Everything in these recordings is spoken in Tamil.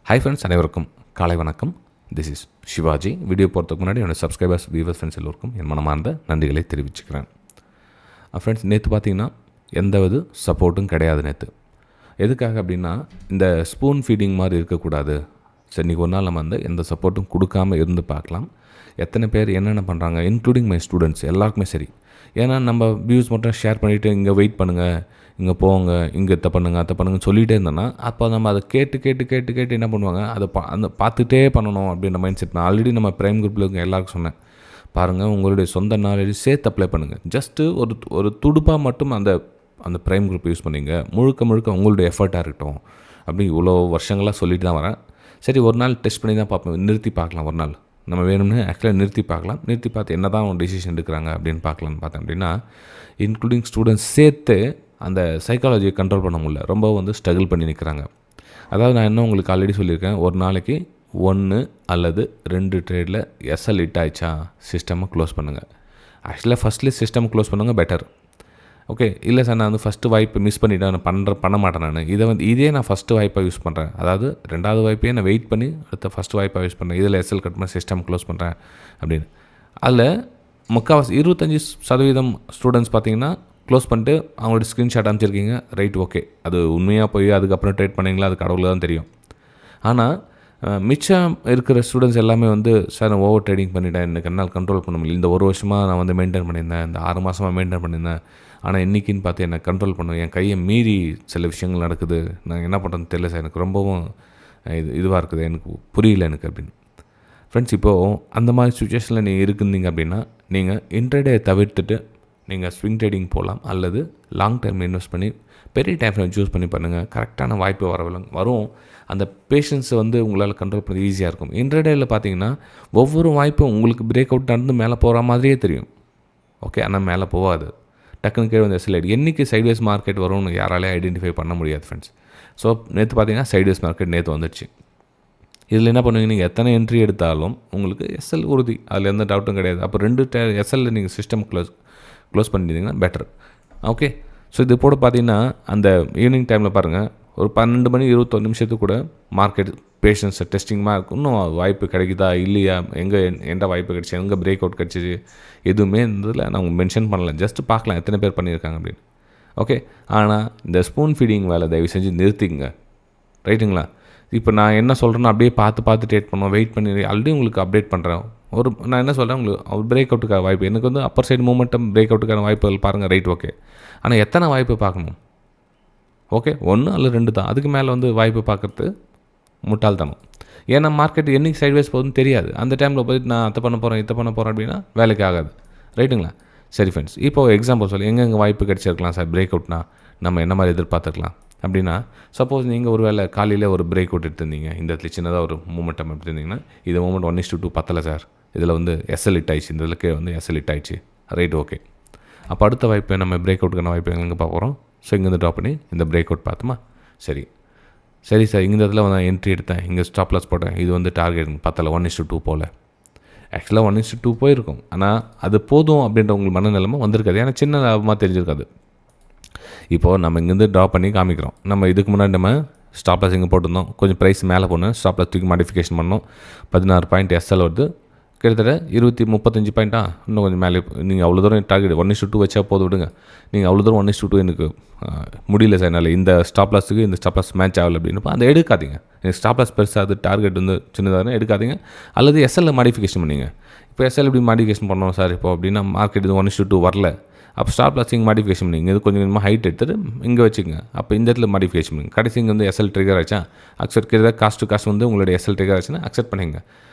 ஹாய் ஃப்ரெண்ட்ஸ், அனைவருக்கும் காலை வணக்கம். This is Sivaji. வீடியோ போகிறதுக்கு முன்னாடி என்னோடய சப்ஸ்கிரைபர்ஸ், வியூவர்ஸ், ஃப்ரெண்ட்ஸ் எல்லோருக்கும் என் மனமார்ந்த நன்றிகளை தெரிவிச்சுக்கிறேன். ஃப்ரெண்ட்ஸ், நேற்று பார்த்தீங்கன்னா எந்தவித சப்போர்ட்டும் கிடையாது. நேற்று எதுக்காக அப்படின்னா, இந்த ஸ்பூன் ஃபீடிங் மாதிரி இருக்கக்கூடாது. சரி, இன்றைக்கி ஒரு நாள் நம்ம வந்து எந்த சப்போர்ட்டும் கொடுக்காமல் இருந்து பார்க்கலாம். எத்தனை பேர் என்னென்ன பண்ணுறாங்க, இன்க்ளூடிங் மை ஸ்டூடெண்ட்ஸ் எல்லாருக்குமே சரி. ஏன்னா நம்ம வியூஸ் மட்டும் ஷேர் பண்ணிவிட்டு இங்கே வெயிட் பண்ணுங்கள், இங்கே போங்க, இங்கே இதை பண்ணுங்கள், அதை பண்ணுங்கன்னு சொல்லிகிட்டே இருந்தோன்னா, அப்போ நம்ம அதை கேட்டு என்ன பண்ணுவாங்க, அதை அந்த பார்த்துட்டே பண்ணணும் அப்படின்ற மைண்ட் செட். நான் ஆல்ரெடி நம்ம ப்ரைம் குரூப்பில் இருக்க எல்லாருக்கும் சொன்னேன், பாருங்கள், உங்களுடைய சொந்த நாலேஜ் சேர்த்து அப்ளை பண்ணுங்கள். ஜஸ்ட்டு ஒரு துடுப்பாக மட்டும் அந்த ப்ரைம் குரூப் யூஸ் பண்ணிங்க. முழுக்க உங்களுடைய எஃபர்ட்டாக இருக்கட்டும். அப்படி இவ்வளோ வருஷங்களாக சொல்லிட்டு தான் வரேன். சரி, ஒரு நாள் டெஸ்ட் பண்ணி தான் பார்ப்போம், நிறுத்தி பார்க்கலாம். ஒரு நாள் நம்ம வேணும்னு ஆக்சுவலாக நிறுத்தி பார்க்கலாம். நிறுத்தி பார்த்து என்ன தான் டிசிஷன் எடுக்கிறாங்க அப்படின்னு பார்க்கலான்னு பார்த்தேன். அப்படின்னா இன்க்ளூடிங் ஸ்டூடெண்ட்ஸ் சேர்த்து அந்த சைக்காலஜியை கண்ட்ரோல் பண்ண முடியல. ரொம்ப வந்து ஸ்ட்ரகிள் பண்ணி நிற்கிறாங்க. அதாவது நான் இன்னும் உங்களுக்கு ஆல்ரெடி சொல்லியிருக்கேன், ஒரு நாளைக்கு 1 அல்லது 2 ட்ரேடில் எஸ்எல் ஹிட் ஆயிடுச்சா சிஸ்டமை க்ளோஸ் பண்ணுங்கள். ஆக்சுவலாக ஃபஸ்ட்லேயே சிஸ்டம் க்ளோஸ் பண்ணுங்கள் பெட்டர். ஓகே, இல்லை சார், நான் வந்து ஃபஸ்ட்டு வாய்ப்பை மிஸ் பண்ணிவிட்டேன், பண்ண மாட்டேன். நான் இதே நான் ஃபஸ்ட்டு வாய்ப்பாக யூஸ் பண்ணுறேன். அதாவது 2வது வாய்ப்பையே நான் வெயிட் பண்ணி அடுத்த ஃபஸ்ட்டு வாய்ப்பாக யூஸ் பண்ணுறேன். இதில் எஸ்எல் கட் பண்ணி சிஸ்டம் க்ளோஸ் பண்ணுறேன் அப்படின்னு. அதில் முக்கால்வாசி 25% ஸ்டூடெண்ட்ஸ் பார்த்தீங்கன்னா க்ளோஸ் பண்ணிட்டு அவங்களோட ஸ்க்ரீன்ஷாட் அனுப்பிச்சிருக்கீங்க. ரைட், ஓகே, அது உண்மையாக போய் அதுக்கப்புறம் ட்ரேட் பண்ணிங்களா, அது கடவுளுக்கு தான் தெரியும். ஆனால் மிச்சம் இருக்கிற ஸ்டூடெண்ட்ஸ் எல்லாமே வந்து, சார் நான் ஓவர் ட்ரேடிங் பண்ணிட்டேன், எனக்கு என்னால் கண்ட்ரோல் பண்ண முடியல, இந்த ஒரு வருஷமாக நான் வந்து மெயின்டைன் பண்ணியிருந்தேன், இந்த 6 மாதமாக மெயின்டைன் பண்ணியிருந்தேன், ஆனால் இன்றைக்கின்னு பார்த்து என்னை கண்ட்ரோல் பண்ண என் கையை மீறி சில விஷயங்கள் நடக்குது, நான் என்ன பண்ணுறதுன்னு தெரியல சார், எனக்கு ரொம்பவும் இதுவாக இருக்குது, எனக்கு புரியல எனக்கு அப்படின்னு. ஃப்ரெண்ட்ஸ், இப்போது அந்த மாதிரி சுச்சுவேஷனில் நீங்கள் இருந்தீங்க அப்படின்னா, நீங்கள் இன்ட்ரடே தவிர்த்துட்டு நீங்கள் ஸ்விங் ட்ரேடிங் போகலாம். அல்லது லாங் டைம் இன்வெஸ்ட் பண்ணி பெரிய டைம் ஃப்ரேம் சூஸ் பண்ணி பண்ணுங்கள். கரெக்டான வாய்ப்பு வரும். அந்த பேஷன்ஸை வந்து உங்களால் கண்ட்ரோல் பண்ண ஈஸியாக இருக்கும். இன்ட்ரடேயில் பார்த்தீங்கன்னா ஒவ்வொரு வாய்ப்பும் உங்களுக்கு பிரேக் அவுட் நடந்து மேலே போகிற மாதிரியே தெரியும். ஓகே, ஆனால் மேலே போகாது. டக்குன்னு கீழே வந்து எஸ்எல் என்றைக்கு சைட்வேஸ் மார்க்கெட் வரும்னு யாராலே ஐடென்டிஃபை பண்ண முடியாது ஃப்ரெண்ட்ஸ். ஸோ நேற்று பார்த்தீங்கன்னா சைட்வேஸ் மார்க்கெட் நேற்று வந்துடுச்சு. இதில் என்ன பண்ணுவீங்க, நீங்கள் எத்தனை என்ட்ரி எடுத்தாலும் உங்களுக்கு எஸ்எல் உறுதி, அதில் எந்த டவுட்டும் கிடையாது. அப்போ 2 எஸ்எல்லில் நீங்கள் சிஸ்டம் க்ளோஸ் பண்ணிட்டீங்கன்னா பெட்டர். ஓகே, ஸோ இது போட பார்த்தீங்கன்னா அந்த ஈவினிங் டைமில் பாருங்கள், ஒரு 12 மணி 21 நிமிஷத்துக்கு கூட மார்க்கெட் பேஷன்ஸை டெஸ்டிங்மாக இருக்கும். இன்னும் வாய்ப்பு கிடைக்குதா இல்லையா, எந்த வாய்ப்பு கிடச்சி, எங்கே பிரேக் அவுட் கிடச்சிச்சு, எதுவுமே இருந்ததில் நான் உங்களுக்கு மென்ஷன் பண்ணல. ஜஸ்ட்டு பார்க்கலாம் எத்தனை பேர் பண்ணியிருக்காங்க அப்படின்னு. ஓகே, ஆனால் இந்த ஸ்பூன் ஃபீடிங் வேலை தயவு செஞ்சு நிறுத்திங்க. ரைட்டுங்களா? இப்போ நான் என்ன சொல்கிறேன்னா அப்படியே பார்த்து ட்ரேட் பண்ணுவோம், வெயிட் பண்ணி ஆல்ரெடி உங்களுக்கு அப்டேட் பண்ணுறேன். நான் என்ன சொல்கிறேன், உங்களுக்கு பிரேக் அவுட்டுக்கான வாய்ப்பு, எனக்கு வந்து அப்பர் சைடு மூமெண்டம் பிரேக் அவுட்டுக்கான வாய்ப்புகள் பாருங்கள். ரைட், ஓகே, ஆனால் எத்தனை வாய்ப்பு பார்க்கணும்? ஓகே, 1 அல்லது 2 தான். அதுக்கு மேலே வந்து வாய்ப்பு பார்க்குறது முட்டாள்தனம். ஏன்னா மார்க்கெட் என்றைக்கு சைட்வேஸ் போகுதுன்னு தெரியாது. அந்த டைமில் போய் நான் அதை பண்ண போகிறேன் இதை பண்ண போகிறேன் அப்படின்னா வேலைக்கு ஆகாது. ரைட்டுங்களா? சரி ஃப்ரெண்ட்ஸ், இப்போது எக்ஸாம்பிள் சொல்லி எங்கெங்கே வாய்ப்பு கிடச்சிருக்கலாம் சார் பிரேக் அவுட்னா நம்ம என்ன மாதிரி எதிர்பார்த்துக்கலாம் அப்படின்னா, சப்போஸ் நீங்கள் ஒரு வேளை காலையில் ஒரு பிரேக் அவுட் எடுத்திருந்தீங்க, இந்த இடத்துல சின்னதாக ஒரு மூமெண்டம் எடுத்திருந்தீங்கன்னா, இது மூமெண்ட் 1:2 பத்தலை சார், இதில் வந்து எஸ்எல் ஹிட் ஆயிடுச்சு, இந்த இதில் வந்து எஸ்எல் ஹிட் ஆயிடுச்சு. ரைட், ஓகே, அப்போ அடுத்த வாய்ப்பு நம்ம பிரேக் அவுட்டுக்கான வாய்ப்பு எங்கே பார்க்க போகிறோம்? ஸோ இங்கேருந்து ட்ராப் பண்ணி இந்த பிரேக் அவுட் பார்த்தோமா? சரி சார், இந்த இடத்துல நான் என்ட்ரி எடுத்தேன், இங்கே ஸ்டாப் லாஸ் போட்டேன், இது வந்து டார்கெட் பத்தலை, 1:2 போல். ஆக்சுவலாக 1:2 போயிருக்கும், ஆனால் அது போதும் அப்படின்ற உங்களுக்கு மனநிலைமை வந்திருக்காது. ஏன்னா சின்ன லாபமாக தெரிஞ்சிருக்காது. இப்போது நம்ம இங்கேருந்து ட்ரா பண்ணி காமிக்கிறோம். நம்ம இதுக்கு முன்னாடி நம்ம ஸ்டாப் லாஸ் இங்கே போட்டிருந்தோம், கொஞ்சம் ப்ரைஸ் மேலே போனோம், ஸ்டாப் லாஸ் தூக்கி மாடிஃபிகேஷன் பண்ணோம், 16 பாயிண்ட் எஸ்எல் வருது, கிட்டத்தட்ட 35 பாயிண்ட்டா, இன்னும் கொஞ்சம் மேலே. நீங்கள் அவ்வளோ தூரம் டார்கெட் 1:2 வச்சா போதும் விடுங்க. நீங்கள் அவ்வளோ தூரம் 1:2 எனக்கு முடியல சார், என்னால் இந்த ஸ்டாப் லாஸுக்கு இந்த ஸ்டாப் லாஸ் மேட்ச் ஆகலை அப்படின்னப்போ அதை எடுக்காதீங்க. எனக்கு ஸ்டாப் லாஸ் பெருசாக, அது டார்கெட் வந்து சின்னதாக எடுக்காதீங்க. அல்லது எஸ்எல்ல மாடிஃபிகேஷன் பண்ணிங்க. இப்போ எஸ்எல் எப்படி மாடிஃபிகேஷன் பண்ணோம் சார் இப்போ அப்படின்னா, மார்க்கெட் இது 1:2 வரல, அப்போ ஸ்டாப் லாஸ் இங்கே மாடிஃபிகேஷன் பண்ணிங்க, இது கொஞ்சம் கொஞ்சமாக ஹைட் எடுத்துகிட்டு இங்கே வச்சுக்கோங்க. அப்போ இந்த இடத்துல மாடிஃபிகேஷன் பண்ணிங்க. கடைசி இங்கே வந்து எஸ்எல் ட்ரிகர் ஆச்சா, அக்செப்ட் கிட்ட காஸ்ட் டு காஸ்ட் வந்து உங்களுடைய எஸ்எல் ட்ரிகர் ஆச்சுன்னா அக்செப்ட் பண்ணிங்க.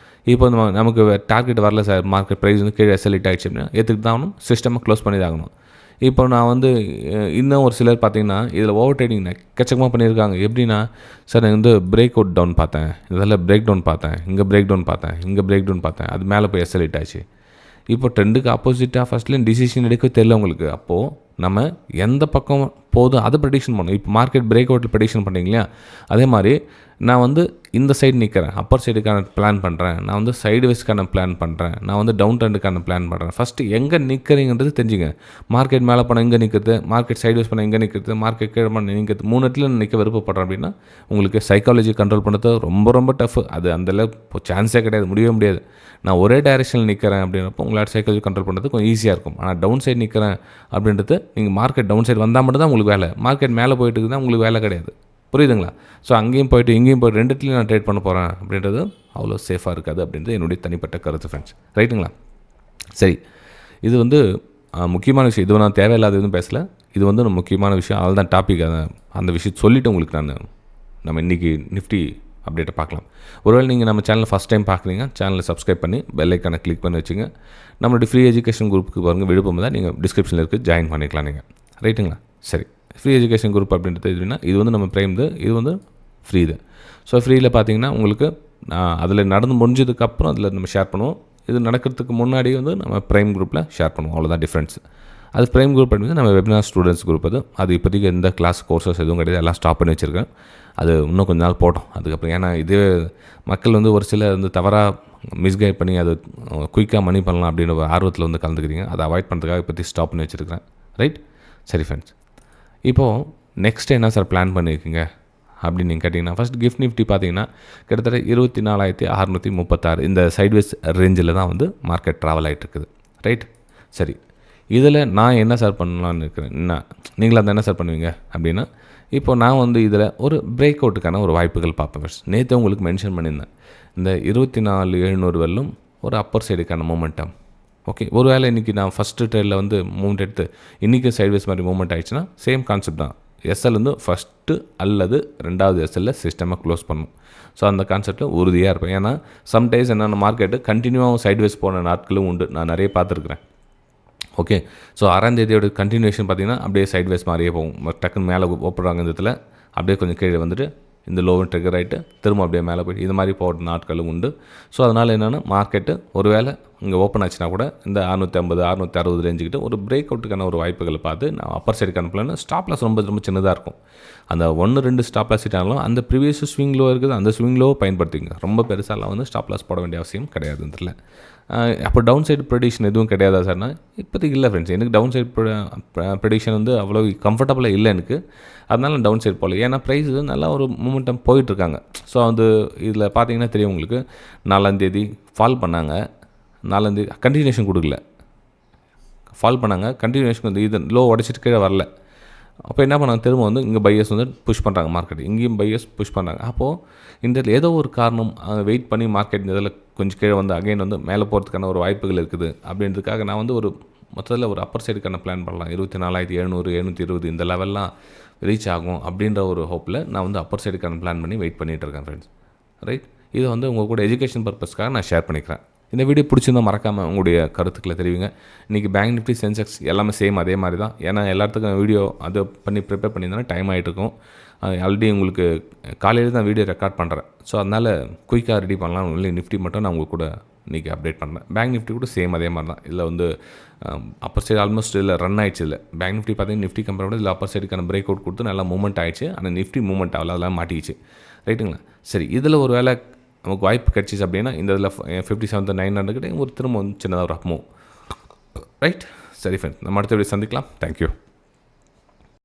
இப்போ நமக்கு டார்கெட் வரல சார், மார்க்கெட் ப்ரைஸ் வந்து கீழே எஸ்எல் ஹிட் ஆகிடுச்சு அப்படின்னா ஏற்றுக்கு தான் ஆகணும், சிஸ்டமை க்ளோஸ் பண்ணி தான் ஆகணும். இப்போ நான் வந்து இன்னும் ஒரு சிலர் பார்த்தீங்கன்னா இதில் ஓவர் ட்ரேடிங் எக்கச்சக்கமாக பண்ணியிருக்காங்க. எப்படின்னா, சார் நான் வந்து பிரேக் அவுட் டவுன் பார்த்தேன், இதெல்லாம் பிரேக் டவுன் பார்த்தேன், இங்கே பிரேக் டவுன் பார்த்தேன், இங்கே பிரேக் டவுன் பார்த்தேன், அது மேலே போய் எஸ்எல் ஹிட் ஆச்சு. இப்போ ட்ரெண்டுக்கு ஆப்போசிட்டாக ஃபஸ்ட்லேயும் டிசிஷன் எடுக்க தெரியல உங்களுக்கு. அப்போது நம்ம எந்த பக்கம் போதும் அதை ப்ரெடிக்ஷன் பண்ணணும். இப்போ மார்க்கெட் பிரேக் அவுட்டில் ப்ரெடிக்ஷன் பண்ணுறீங்க இல்லையா, அதே மாதிரி நான் வந்து இந்த சைடு நிற்கிறேன், அப்பர் சைடுக்கான பிளான் பண்ணுறேன், நான் வந்து சைடு வேஸ்க்கான பிளான் பண்ணுறேன், நான் வந்து டவுன் ட்ரெண்டுக்கான பிளான் பண்ணுறேன். ஃபஸ்ட்டு எங்கே நிற்கிறீங்கன்றது தெரிஞ்சுங்க. மார்க்கெட் மேலே போனால் எங்கே நிற்கிறது, மார்க்கெட் சைடு வேஸ் பண்ணால் எங்கே நிற்கிறது, மார்க்கெட் கீழே பண்ண நிற்கிறது, 3 இடத்துல நிற்க விருப்பப்படுறேன் அப்படின்னா உங்களுக்கு சைக்காலஜி கண்ட்ரோல் பண்ணுறது ரொம்ப ரொம்ப டஃப். அது அந்தளவு சான்ஸே கிடையாது, முடியவே முடியாது. நான் ஒரே டைரெக்ஷனில் நிற்கிறேன் அப்படின்றப்போ உங்களால் சைக்காலஜி கண்ட்ரோல் பண்ணுறது கொஞ்சம் ஈஸியாக இருக்கும். ஆனால் டவுன் சைடு நிற்கிறேன் அப்படின்றது நீங்கள் மார்க்கெட் டவுன் சைடு வந்தால் மட்டும் தான் உங்களுக்கு வேலை, மார்க்கெட் மேலே போயிட்டு இருக்குதுன்னா உங்களுக்கு வேலை கிடையாது. புரியுதுங்களா? ஸோ அங்கேயும் போய்ட்டு இங்கேயும் போய்ட்டு 2 இடத்துலையும் நான் ட்ரேட் பண்ண போகிறேன் அப்படின்றது அவ்வளோ சேஃபாக இருக்காது அப்படின்றது என்னுடைய தனிப்பட்ட கருத்து ஃப்ரெண்ட்ஸ். ரைட்டுங்களா? சரி, இது வந்து முக்கியமான விஷயம். இது நான் தேவையில்லாத எதுவும் பேசலை, இது வந்து முக்கியமான விஷயம். அதில் தான் டாபிக். அந்த விஷயம் சொல்லிவிட்டு உங்களுக்கு நம்ம இன்றைக்கி நிஃப்டி அப்டேட்டை பார்க்கலாம். ஒருவேளை நீங்கள் நம்ம சேனலில் ஃபஸ்ட் டைம் பார்க்குறீங்க, சேனலை சப்ஸ்கிரைப் பண்ணி பெல் ஐக்கானை கிளிக் பண்ணி வச்சுங்க. நம்மளுடைய ஃப்ரீ எஜுகேஷன் குரூப்புக்கு பாருங்கள், விழுப்புரம் தான், நீங்கள் டிஸ்கிரிப்ஷனில் இருக்குது, ஜாயின் பண்ணிக்கலாம் நீங்கள். ரைட்டுங்களா? சரி, ஃப்ரீ எஜுகேஷன் குரூப் அப்படின்றது எப்படின்னா, இது வந்து நம்ம ப்ரைம் இது வந்து ஃப்ரீ இது. ஸோ ஃப்ரீயில் பார்த்தீங்கன்னா உங்களுக்கு அதில் நடந்து முடிஞ்சதுக்கப்புறம் அதில் நம்ம ஷேர் பண்ணுவோம். இது நடக்கிறதுக்கு முன்னாடி வந்து நம்ம ப்ரைம் குரூப்பில் ஷேர் பண்ணுவோம், அவ்வளோதான் டிஃப்ரென்ஸ். அது ப்ரைம் குரூப் அப்படின்றது நம்ம வெபினார் ஸ்டூடெண்ட்ஸ் குரூப். அது இப்போதைக்கு எந்த கிளாஸ் கோர்சஸ் எதுவும் கிடையாது, எல்லாம் ஸ்டாப் பண்ணி வச்சுருக்கேன். அது இன்னும் கொஞ்ச நாள் போட்டோம் அதுக்கப்புறம். ஏன்னா இது மக்கள் வந்து ஒரு சில வந்து தவறாக மிஸ்கைட் பண்ணி அது குயிக்காக மணி பண்ணலாம் அப்படின்னு ஒரு ஆர்வத்தில் வந்து கலந்துக்கிறீங்க. அதை அவாய்ட் பண்ணுறதுக்காக இப்போதைக்கு ஸ்டாப் பண்ணி வச்சுருக்கிறேன். ரைட்? சரி ஃப்ரெண்ட்ஸ், இப்போது நெக்ஸ்ட் என்ன சார் பிளான் பண்ணியிருக்கீங்க அப்படின்னு நீங்கள் கேட்டிங்கன்னா, ஃபஸ்ட் கிஃப்ட் நிஃப்டி பார்த்தீங்கன்னா கிட்டத்தட்ட 24,636 இந்த சைட்வேஸ் ரேஞ்சில் தான் வந்து மார்க்கெட் ட்ராவல் ஆகிட்டு இருக்குது. ரைட்? சரி, இதில் நான் என்ன சார் பண்ணலான்னு இருக்கிறேன், நீங்களும் அதை என்ன சார் பண்ணுவீங்க அப்படின்னா, இப்போ நான் வந்து இதில் ஒரு பிரேக் அவுட்டுக்கான ஒரு வாய்ப்புகள் பார்ப்பேன் ஃபர்ஸ்ட். நேற்று உங்களுக்கு மென்ஷன் பண்ணியிருந்தேன், இந்த 24,700 வரலும் ஒரு அப்பர் சைடுக்கான மூமெண்டம். ஓகே, ஒரு வேளை இன்றைக்கி நான் ஃபஸ்ட்டு ட்ரேடில் வந்து மூமெண்ட் எடுத்து இன்றைக்கி சைட்வேஸ் மாதிரி மூமெண்ட் ஆகிடுச்சுன்னா சேம் கான்செப்ட் தான். எஸ்எல் வந்து ஃபஸ்ட்டு அல்லது 2வது எஸ்எல்லில் சிஸ்டமாக க்ளோஸ் பண்ணணும். ஸோ அந்த கான்செப்ட்டில் உறுதியாக இருப்பேன். ஏன்னா சம்டைம்ஸ் என்னென்ன மார்க்கெட்டு கண்டினியூவாக சைட்வேஸ் போன நாட்களும் உண்டு, நான் நிறைய பார்த்துருக்குறேன். ஓகே, ஸோ 6ஆம் தேதியோட கண்டினியூஷன் பார்த்திங்கன்னா அப்படியே சைட்வேஸ் மாதிரியே போகும். டக்குன்னு மேலே ஓப்படுறாங்க, இந்த இடத்துல அப்படியே கொஞ்சம் கீழே வந்துட்டு இந்த லோவும் ட்ரிகர் ஆகிட்டு திரும்ப அப்படியே மேலே போய்ட்டு இது மாதிரி போகிற நாட்களும் உண்டு. ஸோ அதனால் என்னென்னா மார்க்கெட்டு ஒரு வேளை இங்கே ஓப்பன் ஆச்சுன்னா கூட இந்த 650 660 ரேஞ்சுக்கிட்டு ஒரு பிரேக் அவுட்டுக்கான ஒரு வாய்ப்புகளை பார்த்து நான் அப்பர் சைடுக்கு அனுப்பலன்னு ஸ்டாப் லாஸ் ரொம்ப ரொம்ப சின்னதாக இருக்கும். அந்த 1-2 ஸ்டாப் லாஸ் ஆனாலும் அந்த ப்ரீவியஸ் ஸ்விங் லோ இருக்குது, அந்த ஸ்விங் லோவை பயன்படுத்திங்க. ரொம்ப பெருசாலாம் வந்து ஸ்டாப் லாஸ் போட வேண்டிய அவசியம் கிடையாது இதில். அப்போ டவுன் சைடு ப்ரெடிக்ஷன் எதுவும் கிடையாதா சார்னா, இப்போதைக்கு இல்லை ஃப்ரெண்ட்ஸ். எனக்கு டவுன் சைடு ப்ரெடிக்ஷன் வந்து அவ்வளோ கம்ஃபர்டபுளாக இல்லை எனக்கு. அதனால நான் டவுன் சைடு போகல. ஏன்னா ப்ரைஸ் நல்லா ஒரு மூமெண்டம் போயிட்டுருக்காங்க. ஸோ வந்து இதில் பார்த்தீங்கன்னா தெரியும் உங்களுக்கு, 4ஆம் தேதி ஃபால் பண்ணாங்க, 4ஆம் தேதி கண்டினியூஷன் கொடுக்கல, ஃபால் பண்ணாங்க, கண்டினியூஷன் வந்து இது லோ உடச்சிட்டு கீழே வரல. அப்போ என்ன பண்ணாங்க, திரும்ப வந்து இங்கே பையர்ஸ் வந்து புஷ் பண்ணுறாங்க, மார்க்கெட் இங்கேயும் பையர்ஸ் புஷ் பண்ணுறாங்க. அப்போது இந்த ஏதோ ஒரு காரணம் வெயிட் பண்ணி மார்க்கெட் இதில் கொஞ்சம் கீழே வந்து அகைன் வந்து மேலே போகிறதுக்கான ஒரு வாய்ப்புகள் இருக்குது அப்படின்றதுக்காக நான் வந்து ஒரு மொத்தத்தில் ஒரு அப்பர் சைடுக்கான பிளான் பண்ணலாம். 24,700 720 இந்த லெவல்லாம் ரீச் ஆகும் அப்படின்ற ஒரு ஹோப்பில் நான் வந்து அப்பர் சைடுக்கான பிளான் பண்ணி வெயிட் பண்ணிகிட்டு இருக்கேன் ஃப்ரெண்ட்ஸ். ரைட்? இதை வந்து உங்கள் கூட எஜுகேஷன் பர்பஸ்க்காக நான் ஷேர் பண்ணிக்கிறேன். இந்த வீடியோ பிடிச்சிருந்தால் மறக்காமல் உங்களுடைய கருத்துக்களை தெரிவிங்க. இன்றைக்கி பேங்க் நிஃப்டி சென்செக்ஸ் எல்லாமே சேம் அதே மாதிரி தான். ஏன்னா எல்லாத்துக்கும் வீடியோ அதை பண்ணி ப்ரிப்பேர் பண்ணியிருந்தேன்னா டைம் ஆகிட்டு இருக்கும். ஆல்ரெடி உங்களுக்கு காலையில் தான் வீடியோ ரெக்கார்ட் பண்ணுறேன். ஸோ அதனால் குயிக்காக ரெடி பண்ணலாம். ஒன்லி நிஃப்டி மட்டும் நான் உங்களுக்கு கூட இன்றைக்கி அப்டேட் பண்ணுறேன். பேங்க் நிஃப்டி கூட சேம் அதே மாதிரி தான். இதில் வந்து அப்பர் சைடு ஆல்மோஸ்ட் இல்லை ரன் ஆகிடுச்சு. இல்லை பேங்க் நிஃப்டி பார்த்தீங்கன்னா நிஃப்டி கம்பெனி விட இதில் அப்பர் சைடுக்கான பிரேக் அவுட் கொடுத்து நல்லா மூவ்மெண்ட் ஆகிடுச்சு. ஆனால் நிஃப்டி மூவ்மெண்ட் ஆகல, அதெல்லாம் மாட்டிக்கிச்சு. ரைட்டுங்களா? சரி, இதில் ஒரு வேளை நமக்கு வாய்ப்பு கிடச்சிச்சு அப்படின்னா இந்த இதில் 57,900 கிட்டே ஒரு திரும்ப வந்து சின்னதாக ஒரு அப்மூவ். ரைட்? சரி ஃப்ரெண்ட்ஸ், நம்ம அடுத்த வீடியோ சந்திக்கலாம். தேங்க்யூ.